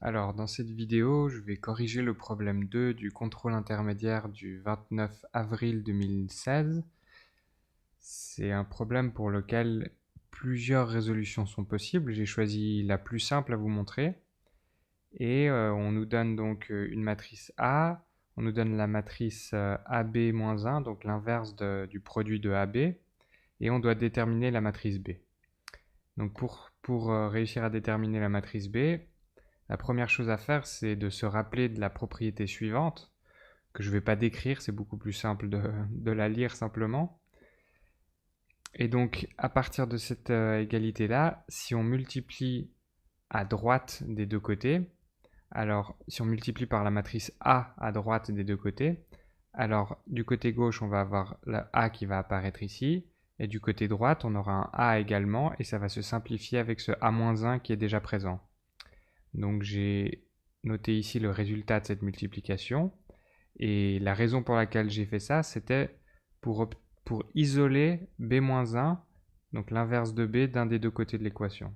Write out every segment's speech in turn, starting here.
Alors, dans cette vidéo, je vais corriger le problème 2 du contrôle intermédiaire du 29 avril 2016. C'est un problème pour lequel plusieurs résolutions sont possibles. J'ai choisi la plus simple à vous montrer. Et on nous donne donc une matrice A, on nous donne la matrice AB-1, donc l'inverse du produit de AB, et on doit déterminer la matrice B. Donc pour réussir à déterminer la matrice B, la première chose à faire, c'est de se rappeler de la propriété suivante, que je ne vais pas décrire, c'est beaucoup plus simple de la lire simplement. Et donc, à partir de cette égalité-là, si on multiplie à droite des deux côtés, alors si on multiplie par la matrice A à droite des deux côtés, alors du côté gauche, on va avoir la A qui va apparaître ici, et du côté droite, on aura un A également, et ça va se simplifier avec ce A-1 qui est déjà présent. Donc j'ai noté ici le résultat de cette multiplication. Et la raison pour laquelle j'ai fait ça, c'était pour isoler B-1, donc l'inverse de B, d'un des deux côtés de l'équation.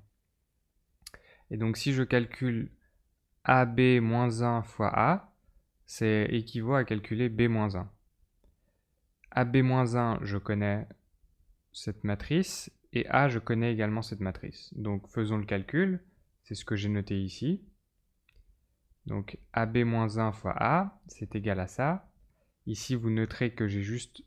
Et donc si je calcule AB-1 fois A, c'est équivaut à calculer B-1. AB-1, je connais cette matrice, et A, je connais également cette matrice. Donc faisons le calcul, c'est ce que j'ai noté ici. Donc AB-1 fois A, c'est égal à ça. Ici, vous noterez que j'ai juste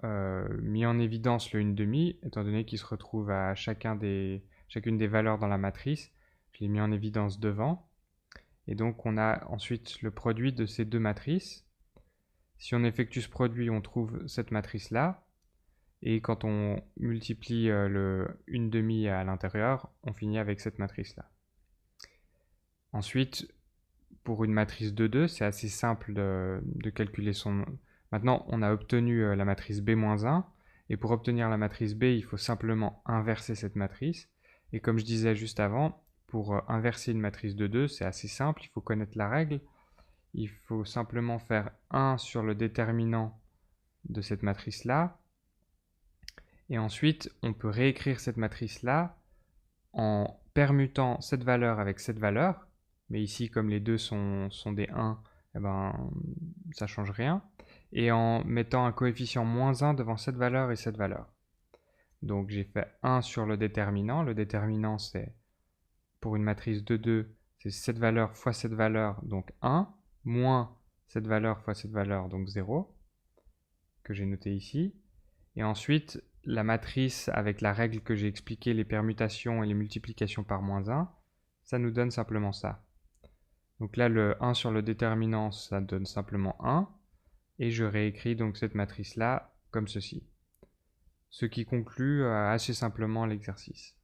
mis en évidence le 1/2, étant donné qu'il se retrouve à chacune des valeurs dans la matrice. Je l'ai mis en évidence devant. Et donc, on a ensuite le produit de ces deux matrices. Si on effectue ce produit, on trouve cette matrice-là. Et quand on multiplie le 1/2 à l'intérieur, on finit avec cette matrice-là. Ensuite, pour une matrice de 2, c'est assez simple de calculer son... Maintenant, on a obtenu la matrice B-1, et pour obtenir la matrice B, il faut simplement inverser cette matrice. Et comme je disais juste avant, pour inverser une matrice de 2, c'est assez simple, il faut connaître la règle. Il faut simplement faire 1 sur le déterminant de cette matrice-là. Et ensuite, on peut réécrire cette matrice-là en permutant cette valeur avec cette valeur. Mais ici, comme les deux sont des 1, eh ben, ça ne change rien. Et en mettant un coefficient -1 devant cette valeur et cette valeur. Donc j'ai fait 1 sur le déterminant. Le déterminant, c'est pour une matrice de 2, c'est cette valeur fois cette valeur, donc 1, moins cette valeur fois cette valeur, donc 0, que j'ai noté ici. Et ensuite, la matrice avec la règle que j'ai expliquée, les permutations et les multiplications par -1, ça nous donne simplement ça. Donc là, le 1 sur le déterminant, ça donne simplement 1. Et je réécris donc cette matrice-là comme ceci. Ce qui conclut assez simplement l'exercice.